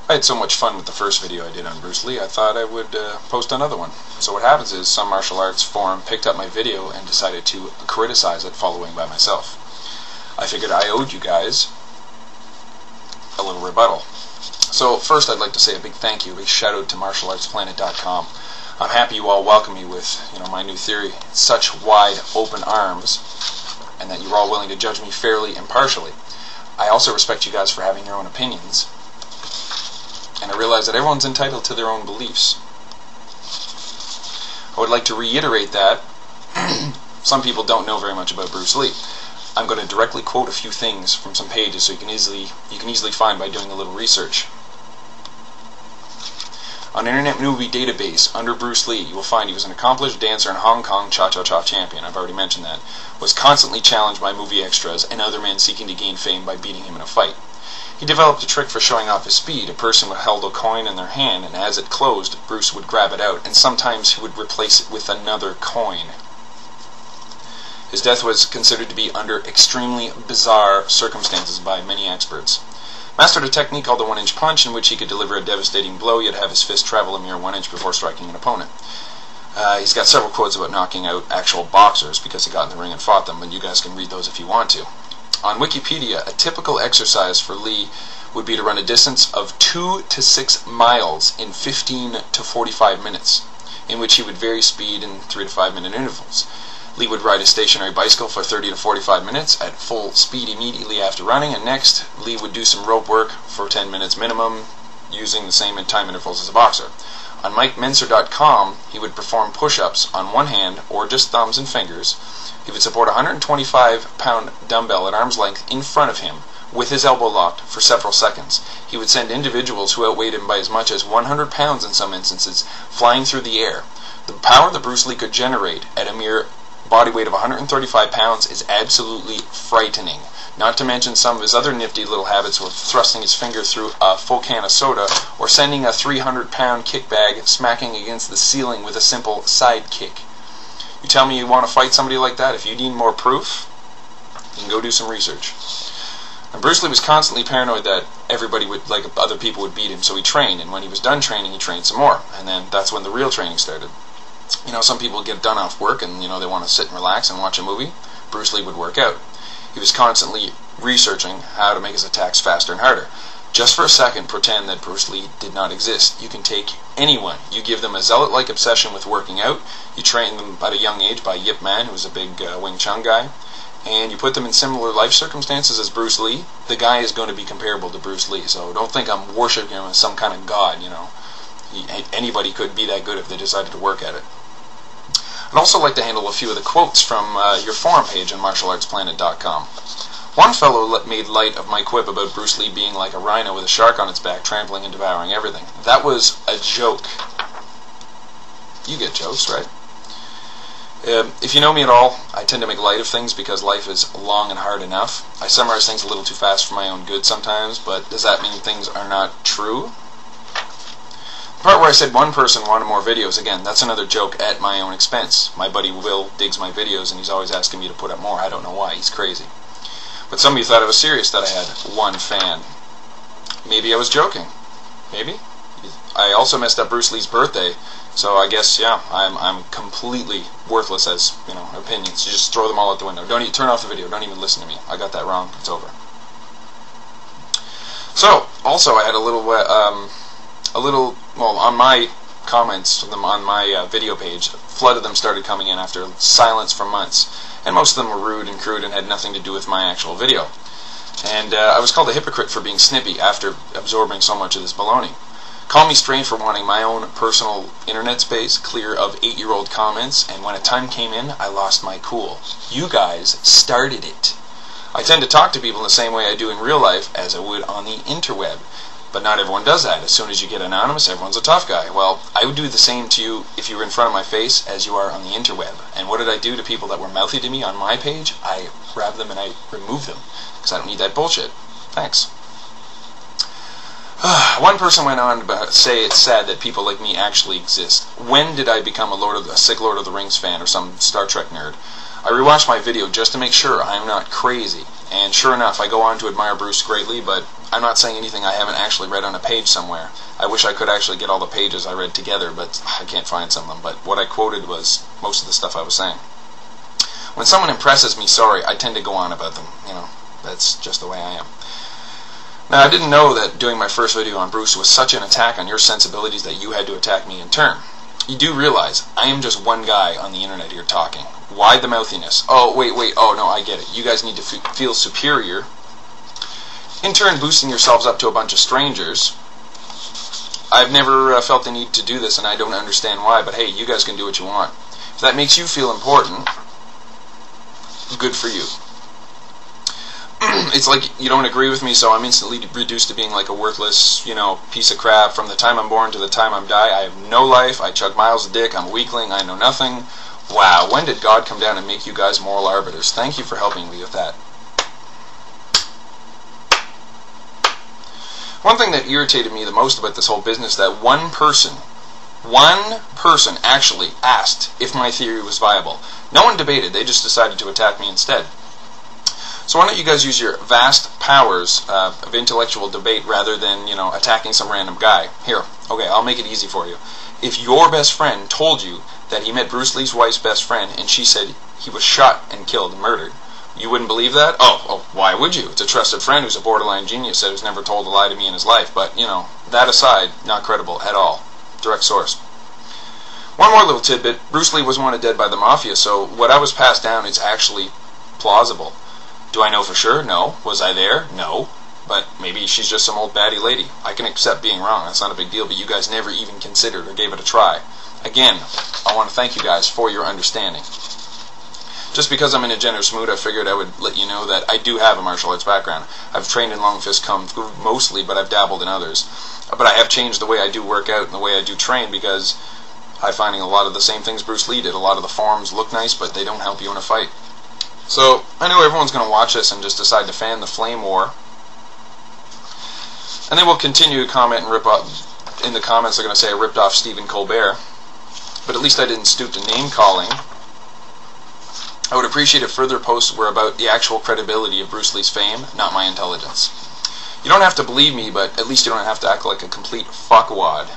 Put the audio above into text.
I had so much fun with the first video I did on Bruce Lee, I thought I would post another one. So what happens is some martial arts forum picked up my video and decided to criticize it following by myself. I figured I owed you guys a little rebuttal. So first I'd like to say a big thank you, a big shout out to martialartsplanet.com. I'm happy you all welcome me with, my new theory. It's such wide open arms, and that you're all willing to judge me fairly impartially. I also respect you guys for having your own opinions, and I realize that everyone's entitled to their own beliefs. I would like to reiterate that some people don't know very much about Bruce Lee. I'm going to directly quote a few things from some pages so you can easily find by doing a little research. On Internet Movie Database, under Bruce Lee, you will find he was an accomplished dancer and Hong Kong Cha-Cha-Cha champion, I've already mentioned that, was constantly challenged by movie extras and other men seeking to gain fame by beating him in a fight. He developed a trick for showing off his speed. A person held a coin in their hand, and as it closed, Bruce would grab it out, and sometimes he would replace it with another coin. His death was considered to be under extremely bizarre circumstances by many experts. Mastered a technique called the one-inch punch, in which he could deliver a devastating blow, yet have his fist travel a mere 1 inch before striking an opponent. He's got several quotes about knocking out actual boxers because he got in the ring and fought them, and you guys can read those if you want to. On Wikipedia, a typical exercise for Lee would be to run a distance of 2 to 6 miles in 15 to 45 minutes, in which he would vary speed in 3 to 5 minute intervals. Lee would ride a stationary bicycle for 30 to 45 minutes at full speed immediately after running, and next, Lee would do some rope work for 10 minutes minimum, using the same time intervals as a boxer. On MikeMenser.com, he would perform push-ups on one hand, or just thumbs and fingers. He would support a 125-pound dumbbell at arm's length in front of him, with his elbow locked, for several seconds. He would send individuals who outweighed him by as much as 100 pounds in some instances, flying through the air. The power that Bruce Lee could generate at a mere body weight of 135 pounds is absolutely frightening. Not to mention some of his other nifty little habits were thrusting his finger through a full can of soda, or sending a 300-pound kick bag smacking against the ceiling with a simple side kick. You tell me you want to fight somebody like that? If you need more proof, you can go do some research. And Bruce Lee was constantly paranoid that everybody would, like other people, would beat him, so he trained, and when he was done training, he trained some more, and then that's when the real training started. Some people get done off work and, they want to sit and relax and watch a movie. Bruce Lee would work out. He was constantly researching how to make his attacks faster and harder. Just for a second, pretend that Bruce Lee did not exist. You can take anyone. You give them a zealot-like obsession with working out. You train them at a young age by Yip Man, who was a big Wing Chun guy. And you put them in similar life circumstances as Bruce Lee. The guy is going to be comparable to Bruce Lee. So don't think I'm worshiping him as some kind of god, Anybody could be that good if they decided to work at it. I'd also like to handle a few of the quotes from your forum page on martialartsplanet.com. One fellow made light of my quip about Bruce Lee being like a rhino with a shark on its back, trampling and devouring everything. That was a joke. You get jokes, right? If you know me at all, I tend to make light of things because life is long and hard enough. I summarize things a little too fast for my own good sometimes, but does that mean things are not true? The part where I said one person wanted more videos, again, that's another joke at my own expense. My buddy Will digs my videos and he's always asking me to put up more. I don't know why, he's crazy. But some of you thought I was serious that I had one fan. Maybe I was joking. Maybe. I also messed up Bruce Lee's birthday, so I guess, yeah, I'm completely worthless as, opinions. You just throw them all out the window. Don't even turn off the video. Don't even listen to me. I got that wrong. It's over. So, also I had on my comments on my video page, a flood of them started coming in after silence for months, and most of them were rude and crude and had nothing to do with my actual video. And I was called a hypocrite for being snippy after absorbing so much of this baloney. Call me strange for wanting my own personal internet space clear of 8-year-old comments, and when a time came in, I lost my cool. You guys started it. I tend to talk to people in the same way I do in real life as I would on the interweb. But not everyone does that. As soon as you get anonymous, everyone's a tough guy. Well, I would do the same to you if you were in front of my face as you are on the interweb. And what did I do to people that were mouthy to me on my page? I grab them and I remove them, because I don't need that bullshit. Thanks. One person went on to say it's sad that people like me actually exist. When did I become a sick Lord of the Rings fan or some Star Trek nerd? I rewatched my video just to make sure I'm not crazy, and sure enough, I go on to admire Bruce greatly, but I'm not saying anything I haven't actually read on a page somewhere. I wish I could actually get all the pages I read together, but I can't find some of them. But what I quoted was most of the stuff I was saying. When someone impresses me, I tend to go on about them. That's just the way I am. Now, I didn't know that doing my first video on Bruce was such an attack on your sensibilities that you had to attack me in turn. You do realize I am just one guy on the internet here talking. Why the mouthiness? Oh, wait, oh no, I get it. You guys need to feel superior. In turn, boosting yourselves up to a bunch of strangers. I've never felt the need to do this, and I don't understand why, but hey, you guys can do what you want. If that makes you feel important, good for you. It's like you don't agree with me, so I'm instantly reduced to being like a worthless, piece of crap. From the time I'm born to the time I'm die, I have no life. I chug miles of dick. I'm a weakling. I know nothing. Wow, when did God come down and make you guys moral arbiters? Thank you for helping me with that. One thing that irritated me the most about this whole business, that one person actually asked if my theory was viable. No one debated. They just decided to attack me instead. So why don't you guys use your vast powers of intellectual debate rather than, attacking some random guy. Here, okay, I'll make it easy for you. If your best friend told you that he met Bruce Lee's wife's best friend and she said he was shot and killed and murdered, you wouldn't believe that? Oh, why would you? It's a trusted friend who's a borderline genius that has never told a lie to me in his life. But, that aside, not credible at all. Direct source. One more little tidbit. Bruce Lee was wanted dead by the Mafia, so what I was passed down is actually plausible. Do I know for sure? No. Was I there? No. But maybe she's just some old baddie lady. I can accept being wrong. That's not a big deal, but you guys never even considered or gave it a try. Again, I want to thank you guys for your understanding. Just because I'm in a generous mood, I figured I would let you know that I do have a martial arts background. I've trained in long fist kung fu mostly, but I've dabbled in others. But I have changed the way I do work out and the way I do train because I'm finding a lot of the same things Bruce Lee did. A lot of the forms look nice, but they don't help you in a fight. So, I know everyone's going to watch this and just decide to fan the flame war. And they will continue to comment and rip up. In the comments, they're going to say I ripped off Stephen Colbert. But at least I didn't stoop to name-calling. I would appreciate if further posts were about the actual credibility of Bruce Lee's fame, not my intelligence. You don't have to believe me, but at least you don't have to act like a complete fuckwad.